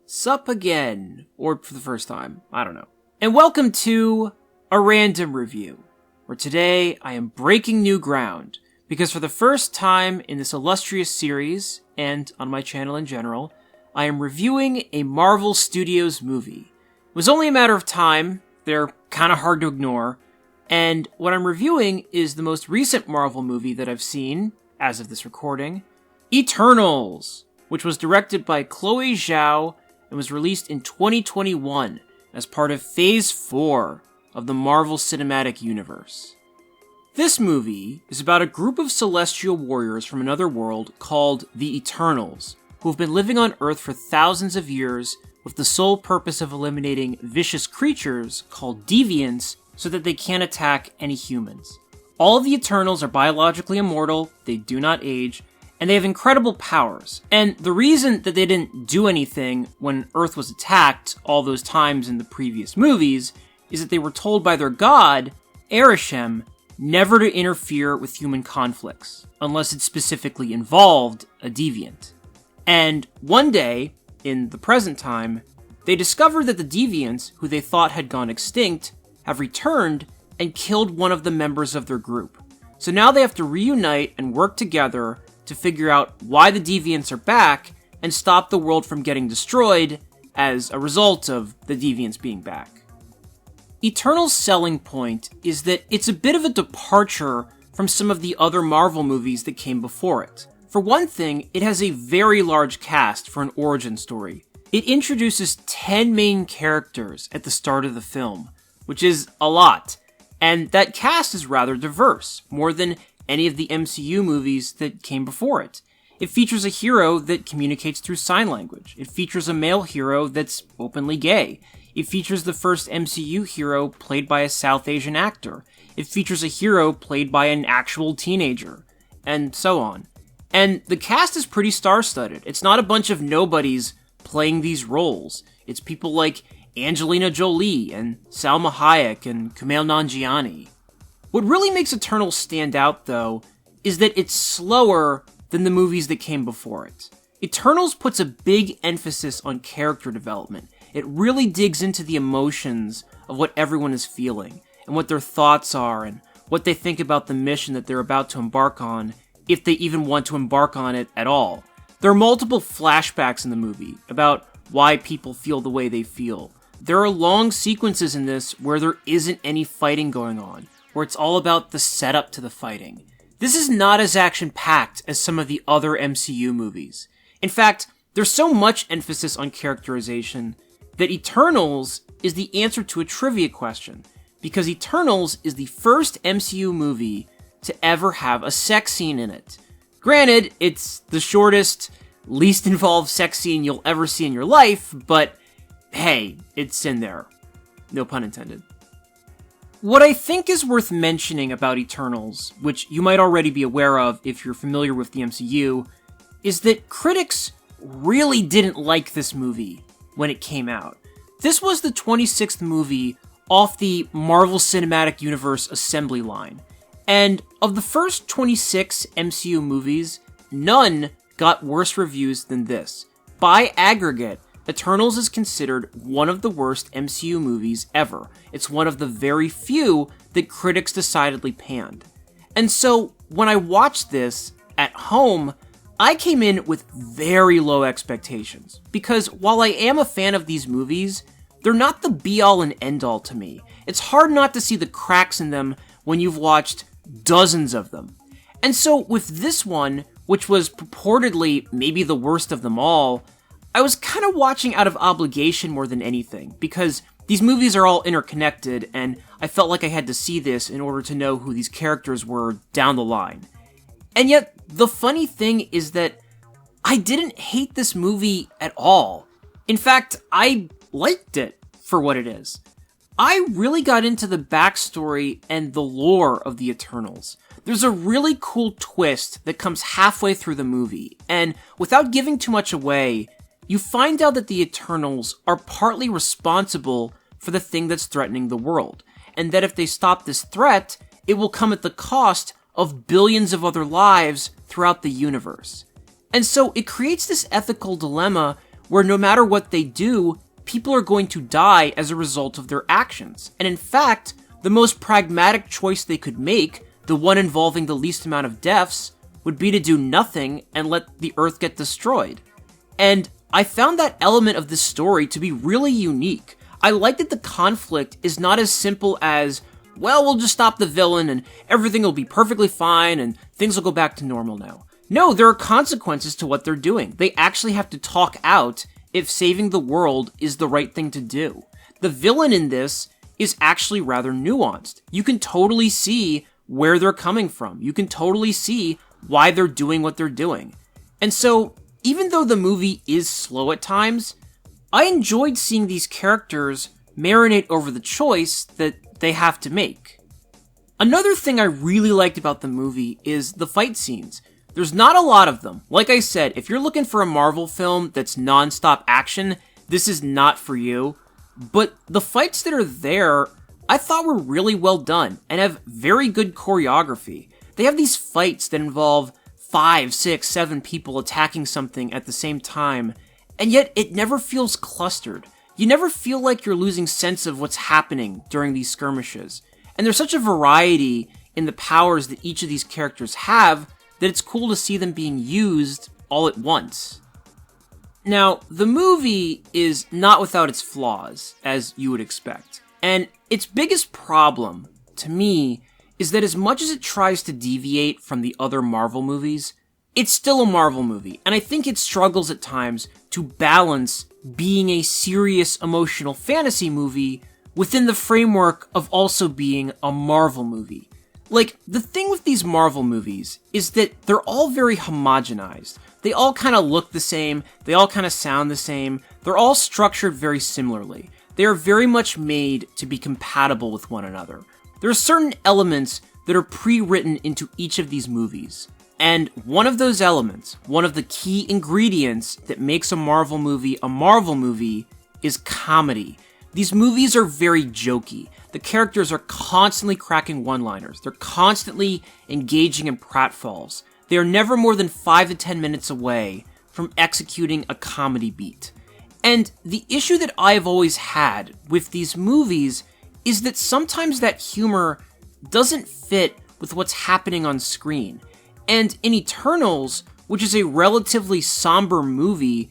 Sup again, or for the first time, I don't know. And welcome to a random review, where today I am breaking new ground, because for the first time in this illustrious series, and on my channel in general, I am reviewing a Marvel Studios movie. It was only a matter of time, they're kinda hard to ignore, and what I'm reviewing is the most recent Marvel movie that I've seen, as of this recording, Eternals, which was directed by Chloé Zhao and was released in 2021 as part of Phase 4 of the Marvel Cinematic Universe. This movie is about a group of celestial warriors from another world called the Eternals, who have been living on Earth for thousands of years with the sole purpose of eliminating vicious creatures called deviants so that they can't attack any humans. All of the Eternals are biologically immortal, they do not age, and they have incredible powers. And the reason that they didn't do anything when Earth was attacked all those times in the previous movies is that they were told by their god, Arishem, never to interfere with human conflicts, unless it specifically involved a deviant. And one day, in the present time, they discovered that the deviants, who they thought had gone extinct, have returned and killed one of the members of their group. So now they have to reunite and work together to figure out why the deviants are back and stop the world from getting destroyed as a result of the deviants being back. Eternal's selling point is that it's a bit of a departure from some of the other Marvel movies that came before it. For one thing, it has a very large cast for an origin story. It introduces 10 main characters at the start of the film, which is a lot, and that cast is rather diverse, more than any of the MCU movies that came before it. It features a hero that communicates through sign language. It features a male hero that's openly gay. It features the first MCU hero played by a South Asian actor. It features a hero played by an actual teenager, and so on. And the cast is pretty star-studded. It's not a bunch of nobodies playing these roles. It's people like Angelina Jolie and Salma Hayek and Kumail Nanjiani. What really makes Eternals stand out, though, is that it's slower than the movies that came before it. Eternals puts a big emphasis on character development. It really digs into the emotions of what everyone is feeling, and what their thoughts are, and what they think about the mission that they're about to embark on, if they even want to embark on it at all. There are multiple flashbacks in the movie about why people feel the way they feel. There are long sequences in this where there isn't any fighting going on, where it's all about the setup to the fighting. This is not as action-packed as some of the other MCU movies. In fact, there's so much emphasis on characterization that Eternals is the answer to a trivia question, because Eternals is the first MCU movie to ever have a sex scene in it. Granted, it's the shortest, least involved sex scene you'll ever see in your life, but hey, it's in there. No pun intended. What I think is worth mentioning about Eternals, which you might already be aware of if you're familiar with the MCU, is that critics really didn't like this movie when it came out. This was the 26th movie off the Marvel Cinematic Universe assembly line, and of the first 26 MCU movies, none got worse reviews than this. By aggregate, Eternals is considered one of the worst MCU movies ever. It's one of the very few that critics decidedly panned. And so, when I watched this at home, I came in with very low expectations. Because while I am a fan of these movies, they're not the be-all and end-all to me. It's hard not to see the cracks in them when you've watched dozens of them. And so, with this one, which was purportedly maybe the worst of them all, I was kind of watching out of obligation more than anything, because these movies are all interconnected, and I felt like I had to see this in order to know who these characters were down the line. And yet, the funny thing is that I didn't hate this movie at all. In fact, I liked it for what it is. I really got into the backstory and the lore of the Eternals. There's a really cool twist that comes halfway through the movie, and without giving too much away, you find out that the Eternals are partly responsible for the thing that's threatening the world, and that if they stop this threat, it will come at the cost of billions of other lives throughout the universe. And so it creates this ethical dilemma where no matter what they do, people are going to die as a result of their actions. And in fact, the most pragmatic choice they could make, the one involving the least amount of deaths, would be to do nothing and let the Earth get destroyed. And I found that element of this story to be really unique. I like that the conflict is not as simple as, well, we'll just stop the villain and everything will be perfectly fine and things will go back to normal now. No, there are consequences to what they're doing. They actually have to talk out if saving the world is the right thing to do. The villain in this is actually rather nuanced. You can totally see where they're coming from. You can totally see why they're doing what they're doing. And so, even though the movie is slow at times, I enjoyed seeing these characters marinate over the choice that they have to make. Another thing I really liked about the movie is the fight scenes. There's not a lot of them. Like I said, if you're looking for a Marvel film that's non-stop action, this is not for you. But the fights that are there, I thought were really well done and have very good choreography. They have these fights that involve 5, 6, 7 people attacking something at the same time, and yet it never feels clustered. You never feel like you're losing sense of what's happening during these skirmishes. And there's such a variety in the powers that each of these characters have that it's cool to see them being used all at once. Now, the movie is not without its flaws, as you would expect. And its biggest problem, to me, is that as much as it tries to deviate from the other Marvel movies, it's still a Marvel movie, and I think it struggles at times to balance being a serious emotional fantasy movie within the framework of also being a Marvel movie. Like, the thing with these Marvel movies is that they're all very homogenized. They all kind of look the same, they all kind of sound the same, they're all structured very similarly. They are very much made to be compatible with one another. There are certain elements that are pre-written into each of these movies. And one of those elements, one of the key ingredients that makes a Marvel movie is comedy. These movies are very jokey. The characters are constantly cracking one-liners. They're constantly engaging in pratfalls. They are never more than 5 to 10 minutes away from executing a comedy beat. And the issue that I've always had with these movies is that sometimes that humor doesn't fit with what's happening on screen. And in Eternals, which is a relatively somber movie,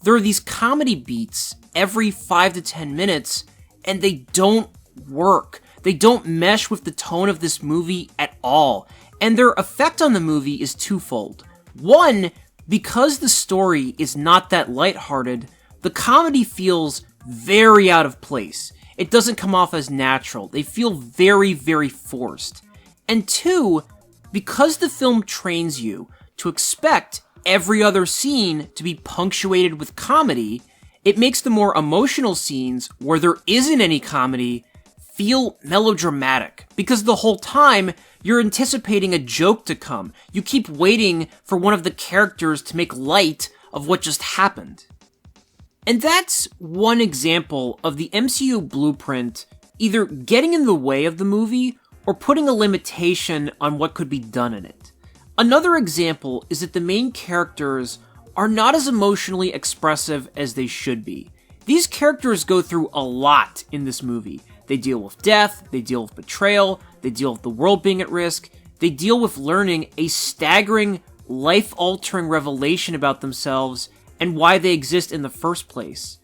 there are these comedy beats every 5 to 10 minutes, and they don't work. They don't mesh with the tone of this movie at all. And their effect on the movie is twofold. One, because the story is not that lighthearted, the comedy feels very out of place. It doesn't come off as natural. They feel very, very forced. And two, because the film trains you to expect every other scene to be punctuated with comedy, it makes the more emotional scenes, where there isn't any comedy, feel melodramatic. Because the whole time, you're anticipating a joke to come. You keep waiting for one of the characters to make light of what just happened. And that's one example of the MCU blueprint either getting in the way of the movie or putting a limitation on what could be done in it. Another example is that the main characters are not as emotionally expressive as they should be. These characters go through a lot in this movie. They deal with death, they deal with betrayal, they deal with the world being at risk, they deal with learning a staggering, life-altering revelation about themselves and why they exist in the first place.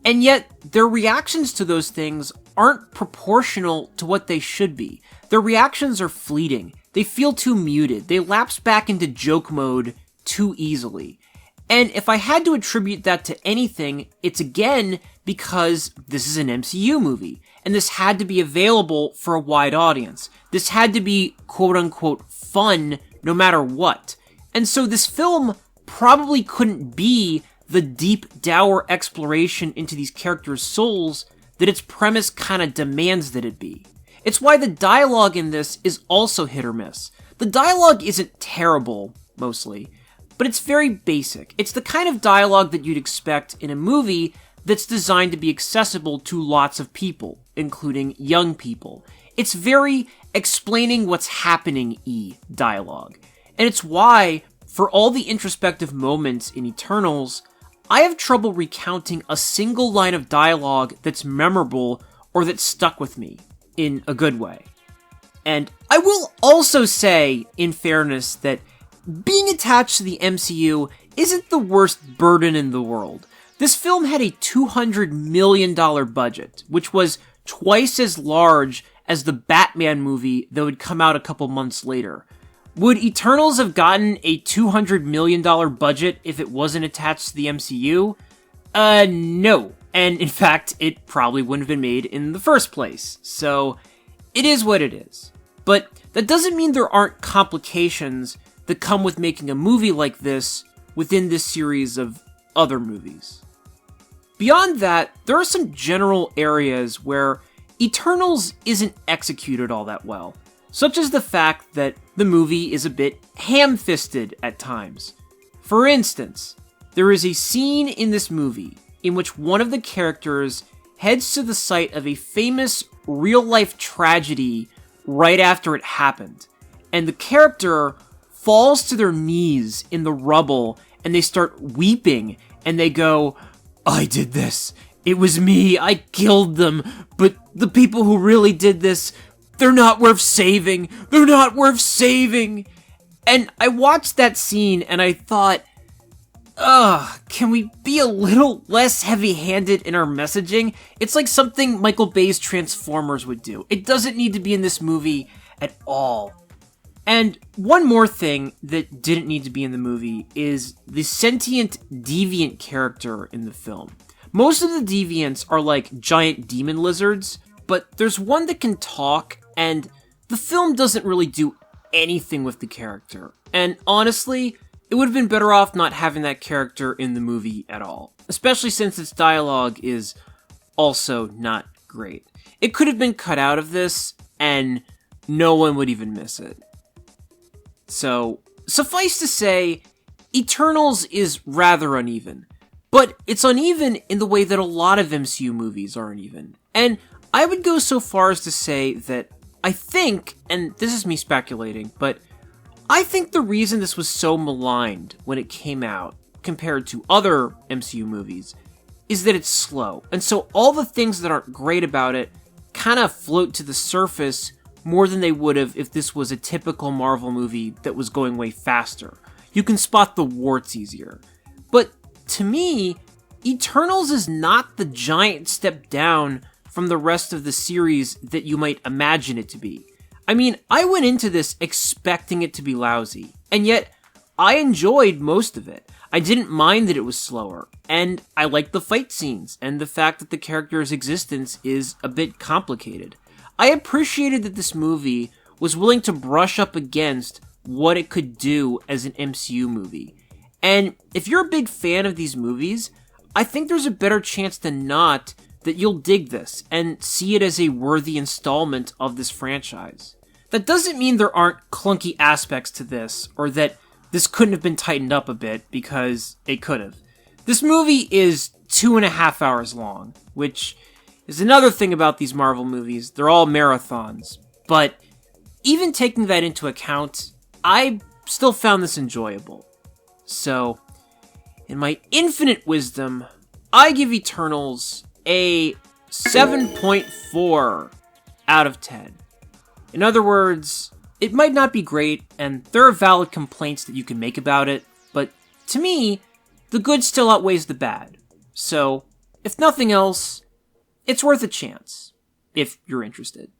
And yet, their reactions to those things aren't proportional to what they should be. Their reactions are fleeting. They feel too muted. They lapse back into joke mode too easily. And if I had to attribute that to anything, it's again because this is an MCU movie, and this had to be available for a wide audience. This had to be quote-unquote fun no matter what. And so this film probably couldn't be the deep, dour exploration into these characters' souls that its premise kind of demands that it be. It's why the dialogue in this is also hit or miss. The dialogue isn't terrible, mostly, but it's very basic. It's the kind of dialogue that you'd expect in a movie that's designed to be accessible to lots of people, including young people. It's very explaining what's happening-y dialogue. And it's why, for all the introspective moments in Eternals, I have trouble recounting a single line of dialogue that's memorable or that stuck with me in a good way. And I will also say, in fairness, that being attached to the MCU isn't the worst burden in the world. This film had a $200 million budget, which was twice as large as the Batman movie that would come out a couple months later. Would Eternals have gotten a $200 million budget if it wasn't attached to the MCU? No. And in fact, it probably wouldn't have been made in the first place. So, it is what it is. But that doesn't mean there aren't complications that come with making a movie like this within this series of other movies. Beyond that, there are some general areas where Eternals isn't executed all that well, such as the fact that the movie is a bit ham-fisted at times. For instance, there is a scene in this movie in which one of the characters heads to the site of a famous real-life tragedy right after it happened, and the character falls to their knees in the rubble and they start weeping and they go, "I did this. It was me. I killed them. But the people who really did this, they're not worth saving. They're not worth saving." And I watched that scene and I thought, can we be a little less heavy-handed in our messaging? It's like something Michael Bay's Transformers would do. It doesn't need to be in this movie at all. And one more thing that didn't need to be in the movie is the sentient deviant character in the film. Most of the deviants are like giant demon lizards, but there's one that can talk, and the film doesn't really do anything with the character. And honestly, it would have been better off not having that character in the movie at all, especially since its dialogue is also not great. It could have been cut out of this, and no one would even miss it. So, suffice to say, Eternals is rather uneven. But it's uneven in the way that a lot of MCU movies are uneven. And I would go so far as to say that I think, and this is me speculating, but I think the reason this was so maligned when it came out, compared to other MCU movies, is that it's slow. And so all the things that aren't great about it kind of float to the surface more than they would have if this was a typical Marvel movie that was going way faster. You can spot the warts easier. But to me, Eternals is not the giant step down from the rest of the series that you might imagine it to be. I mean, I went into this expecting it to be lousy, and yet I enjoyed most of it. I didn't mind that it was slower, and I liked the fight scenes and the fact that the character's existence is a bit complicated. I appreciated that this movie was willing to brush up against what it could do as an MCU movie. And if you're a big fan of these movies, I think there's a better chance than not that you'll dig this and see it as a worthy installment of this franchise. That doesn't mean there aren't clunky aspects to this, or that this couldn't have been tightened up a bit, because it could have. This movie is 2.5 hours long, which is another thing about these Marvel movies. They're all marathons. But even taking that into account, I still found this enjoyable. So, in my infinite wisdom, I give Eternals a 7.4 out of 10. In other words, it might not be great, and there are valid complaints that you can make about it, but to me, the good still outweighs the bad. So, if nothing else, it's worth a chance, if you're interested.